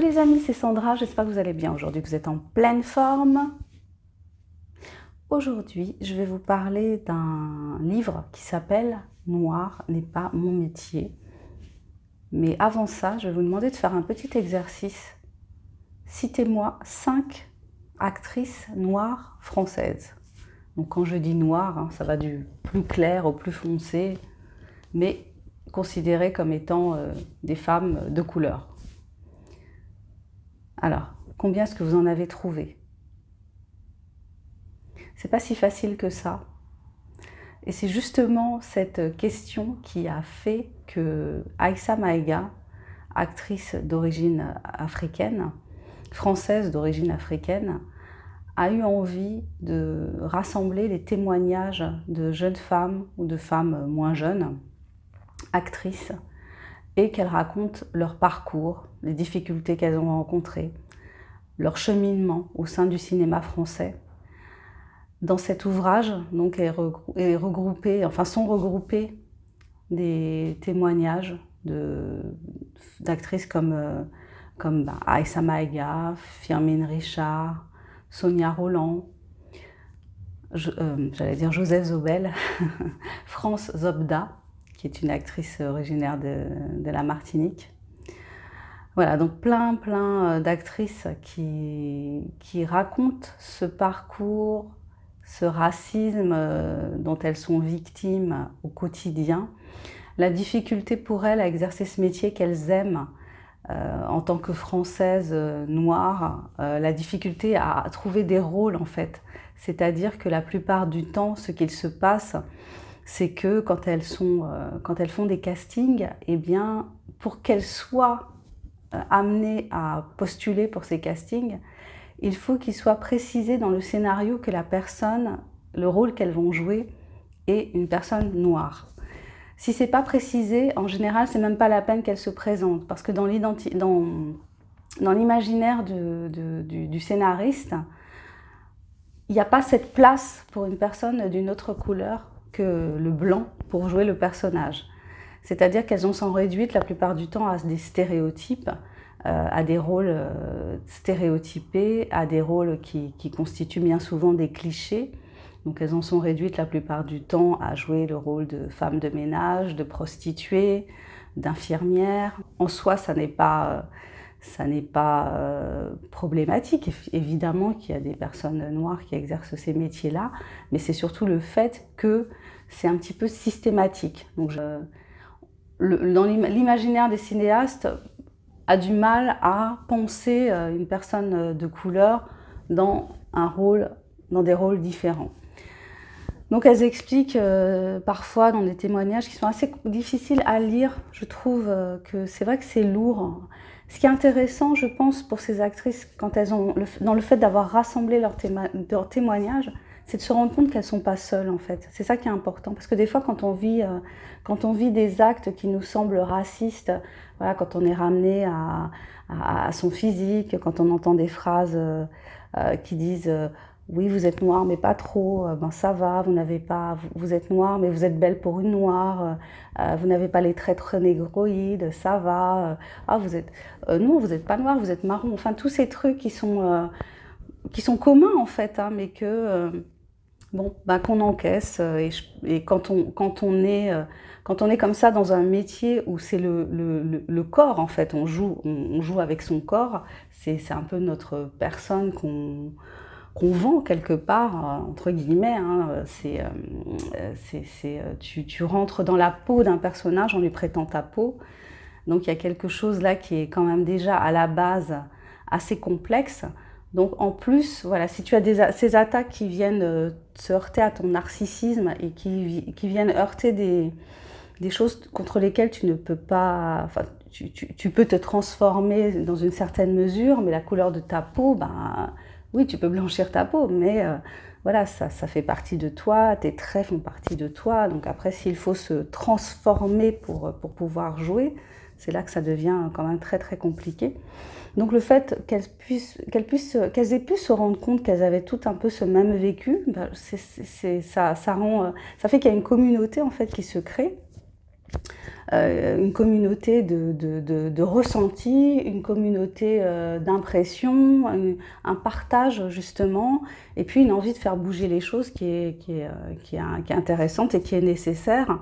les amis, c'est Sandra, j'espère que vous allez bien aujourd'hui, que vous êtes en pleine forme. Aujourd'hui, je vais vous parler d'un livre qui s'appelle « Noir n'est pas mon métier ». Mais avant ça, je vais vous demander de faire un petit exercice. Citez-moi 5 actrices noires françaises. Donc quand je dis noir, ça va du plus clair au plus foncé, mais considérées comme étant des femmes de couleur. Alors, combien est-ce que vous en avez trouvé? C'est pas si facile que ça. Et c'est justement cette question qui a fait que Aïssa Maïga, actrice d'origine africaine, française d'origine africaine, a eu envie de rassembler les témoignages de jeunes femmes ou de femmes moins jeunes, actrices, et qu'elles racontent leur parcours, les difficultés qu'elles ont rencontrées, leur cheminement au sein du cinéma français. Dans cet ouvrage, donc, sont regroupés des témoignages d'actrices comme Aïssa Maïga, Firmin Richard, Sonia Rolland, j'allais dire Joseph Zobel, France Zobda, qui est une actrice originaire de la Martinique. Voilà, donc plein d'actrices qui racontent ce parcours, ce racisme dont elles sont victimes au quotidien, la difficulté pour elles à exercer ce métier qu'elles aiment en tant que Françaises noires, la difficulté à trouver des rôles en fait. C'est-à-dire que la plupart du temps, ce qu'il se passe, c'est que quand elles font des castings, eh bien, pour qu'elles soient amenées à postuler pour ces castings, il faut qu'il soit précisé dans le scénario que la personne, le rôle qu'elles vont jouer, est une personne noire. Si c'est pas précisé, en général, c'est même pas la peine qu'elle se présente, parce que dans l'imaginaire du scénariste, il n'y a pas cette place pour une personne d'une autre couleur que le blanc pour jouer le personnage. C'est-à-dire qu'elles s'en réduites la plupart du temps à des stéréotypes, à des rôles stéréotypés, à des rôles qui constituent bien souvent des clichés. Donc elles en sont réduites la plupart du temps à jouer le rôle de femme de ménage, de prostituée, d'infirmière. En soi, ça n'est pas problématique. Évidemment qu'il y a des personnes noires qui exercent ces métiers-là, mais c'est surtout le fait que c'est un petit peu systématique. Donc dans l'imaginaire des cinéastes, a du mal à penser une personne de couleur dans des rôles différents. Donc elles expliquent parfois dans des témoignages qui sont assez difficiles à lire. Je trouve que c'est vrai que c'est lourd. Ce qui est intéressant, je pense, pour ces actrices, quand elles ont, dans le fait d'avoir rassemblé leurs témoignages, c'est de se rendre compte qu'elles ne sont pas seules, en fait. C'est ça qui est important. Parce que des fois, quand on vit des actes qui nous semblent racistes, voilà, quand on est ramené à son physique, quand on entend des phrases qui disent oui, vous êtes noire, mais pas trop, ben ça va, vous êtes noire, mais vous êtes belle pour une noire, vous n'avez pas les traits négroïdes, ça va, non, vous n'êtes pas noire, vous êtes marron. Enfin, tous ces trucs qui sont communs, en fait, hein, mais que... bon, ben, qu'on encaisse, et quand on est comme ça dans un métier où c'est le corps, en fait, on joue avec son corps, c'est un peu notre personne qu'on vend quelque part, entre guillemets, hein, tu rentres dans la peau d'un personnage en lui prêtant ta peau, donc il y a quelque chose là qui est quand même déjà à la base assez complexe. Donc en plus, voilà, si tu as ces attaques qui viennent se heurter à ton narcissisme et qui viennent heurter des choses contre lesquelles tu ne peux pas... Enfin, tu peux te transformer dans une certaine mesure, mais la couleur de ta peau, ben, oui, tu peux blanchir ta peau, mais voilà, ça fait partie de toi, tes traits font partie de toi. Donc après, s'il faut se transformer pour pouvoir jouer, c'est là que ça devient quand même très compliqué. Donc le fait qu'elles aient pu se rendre compte qu'elles avaient toutes un peu ce même vécu, ben ça fait qu'il y a une communauté en fait qui se crée. une communauté de ressentis, une communauté d'impressions, un partage justement, et puis une envie de faire bouger les choses qui est intéressante et qui est nécessaire,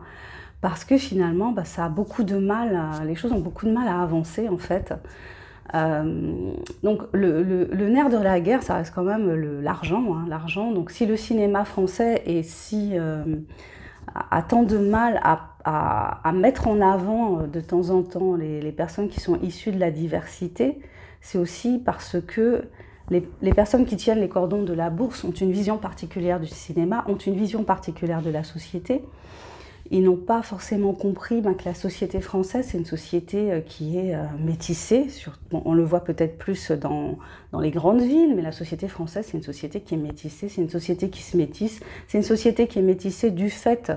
parce que finalement, ça a beaucoup de mal, les choses ont beaucoup de mal à avancer en fait. Donc le nerf de la guerre, ça reste quand même l'argent, hein, l'argent. Donc si le cinéma français est si a tant de mal à mettre en avant de temps en temps les personnes qui sont issues de la diversité, c'est aussi parce que les personnes qui tiennent les cordons de la bourse ont une vision particulière du cinéma, ont une vision particulière de la société. Ils n'ont pas forcément compris que la société française, c'est une société qui est métissée. Bon, on le voit peut-être plus dans les grandes villes, mais la société française, c'est une société qui est métissée, c'est une société qui se métisse, c'est une société qui est métissée du fait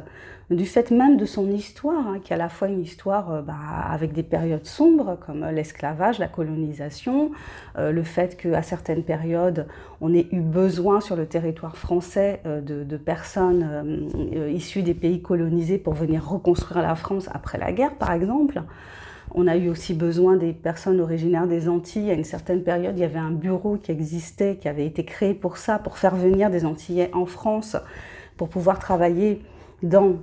même de son histoire, hein, qui est à la fois une histoire avec des périodes sombres, comme l'esclavage, la colonisation, le fait qu'à certaines périodes, on ait eu besoin sur le territoire français de personnes issues des pays colonisés pour venir reconstruire la France après la guerre, par exemple. On a eu aussi besoin des personnes originaires des Antilles. À une certaine période, il y avait un bureau qui existait, qui avait été créé pour ça, pour faire venir des Antillais en France, pour pouvoir travailler dans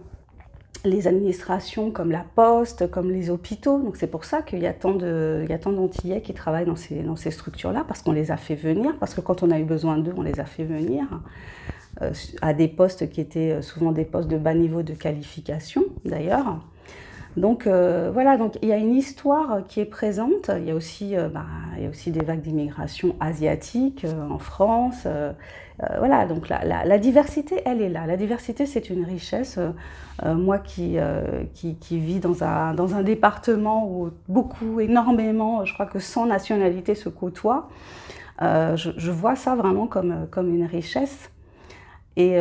les administrations comme la poste, comme les hôpitaux. Donc c'est pour ça qu'il y a tant d'Antillais qui travaillent dans ces structures-là, parce qu'on les a fait venir, parce que quand on a eu besoin d'eux, on les a fait venir à des postes qui étaient souvent des postes de bas niveau de qualification d'ailleurs. Donc voilà, donc il y a une histoire qui est présente. Il y a aussi des vagues d'immigration asiatique en France. Voilà, donc la diversité, elle est là. La diversité, c'est une richesse. Moi qui vis dans un département où énormément, je crois que 100 nationalités se côtoient, je vois ça vraiment comme une richesse. Et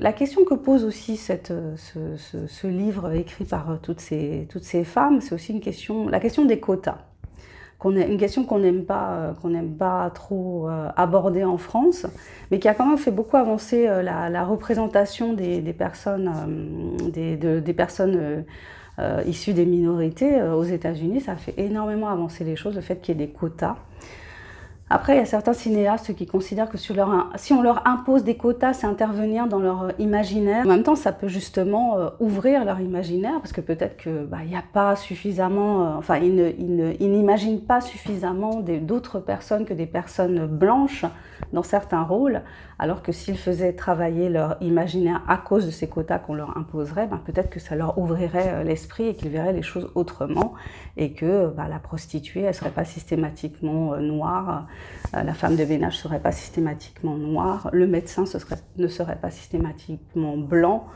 la question que pose aussi ce livre écrit par toutes ces femmes, c'est aussi la question des quotas. Une question qu'on n'aime pas trop aborder en France, mais qui a quand même fait beaucoup avancer la représentation des personnes issues des minorités aux États-Unis. Ça a fait énormément avancer les choses, le fait qu'il y ait des quotas. Après, il y a certains cinéastes qui considèrent que si on leur impose des quotas, c'est intervenir dans leur imaginaire. En même temps, ça peut justement ouvrir leur imaginaire, parce que peut-être qu'il n'y a pas suffisamment... ils n'imaginent pas suffisamment d'autres personnes que des personnes blanches dans certains rôles, alors que s'ils faisaient travailler leur imaginaire à cause de ces quotas qu'on leur imposerait, peut-être que ça leur ouvrirait l'esprit et qu'ils verraient les choses autrement, et que la prostituée, elle ne serait pas systématiquement noire, la femme de ménage ne serait pas systématiquement noire, le médecin ne serait pas systématiquement blanc,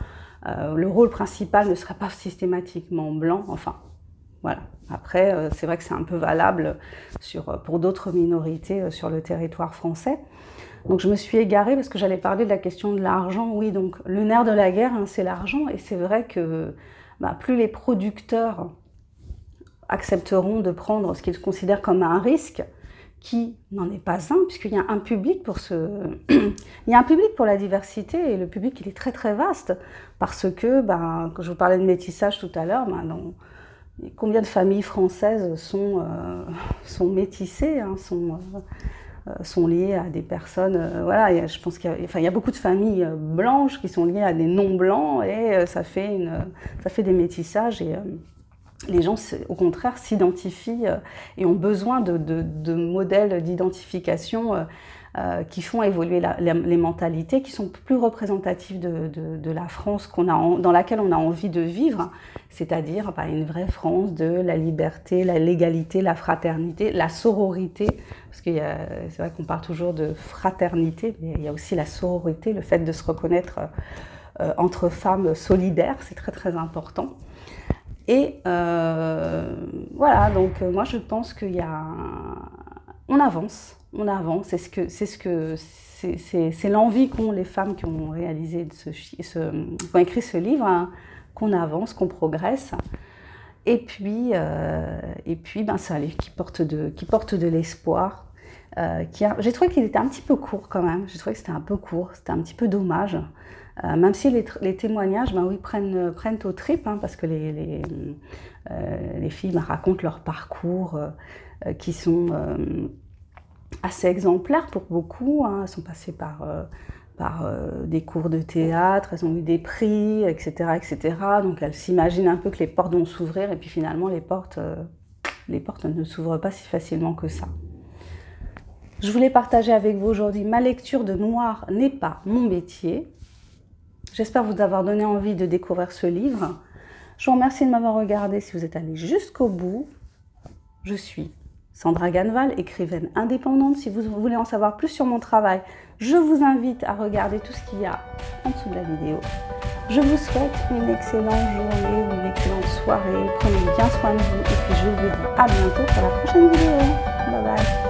le rôle principal ne serait pas systématiquement blanc, enfin, voilà. Après, c'est vrai que c'est un peu valable pour d'autres minorités sur le territoire français. Donc je me suis égarée parce que j'allais parler de la question de l'argent. Oui, donc le nerf de la guerre, hein, c'est l'argent. Et c'est vrai que plus les producteurs accepteront de prendre ce qu'ils considèrent comme un risque, qui n'en est pas un, puisqu'il y a un public il y a un public pour la diversité, et le public, il est très très vaste, parce que, quand je vous parlais de métissage tout à l'heure, combien de familles françaises sont métissées, hein, sont liées à des personnes, voilà, je pense qu'il y a beaucoup de familles blanches qui sont liées à des non-blancs, et ça fait des métissages, et les gens, au contraire, s'identifient et ont besoin de modèles d'identification qui font évoluer les mentalités, qui sont plus représentatifs de la France dans laquelle on a envie de vivre, c'est-à-dire une vraie France de la liberté, la légalité, la fraternité, la sororité, parce que c'est vrai qu'on parle toujours de fraternité, mais il y a aussi la sororité, le fait de se reconnaître entre femmes solidaires, c'est très très important. Et voilà, donc moi je pense on avance, c'est l'envie qu'ont les femmes qui ont réalisé qui ont écrit ce livre, hein, qu'on avance, qu'on progresse, et puis ça allait, qui porte de l'espoir. J'ai trouvé qu'il était un petit peu court quand même, j'ai trouvé que c'était un peu court, c'était un petit peu dommage. Même si les témoignages, ben oui, prennent aux tripes, hein, parce que les filles racontent leur parcours qui sont assez exemplaires pour beaucoup, hein. Elles sont passées par des cours de théâtre, elles ont eu des prix, etc., etc. Donc elles s'imaginent un peu que les portes vont s'ouvrir et puis finalement les portes ne s'ouvrent pas si facilement que ça. Je voulais partager avec vous aujourd'hui ma lecture de Noir n'est pas mon métier. J'espère vous avoir donné envie de découvrir ce livre. Je vous remercie de m'avoir regardé si vous êtes allé jusqu'au bout. Je suis Sandra Ganneval, écrivaine indépendante. Si vous voulez en savoir plus sur mon travail, je vous invite à regarder tout ce qu'il y a en dessous de la vidéo. Je vous souhaite une excellente journée ou une excellente soirée. Prenez bien soin de vous et puis je vous dis à bientôt pour la prochaine vidéo. Bye bye.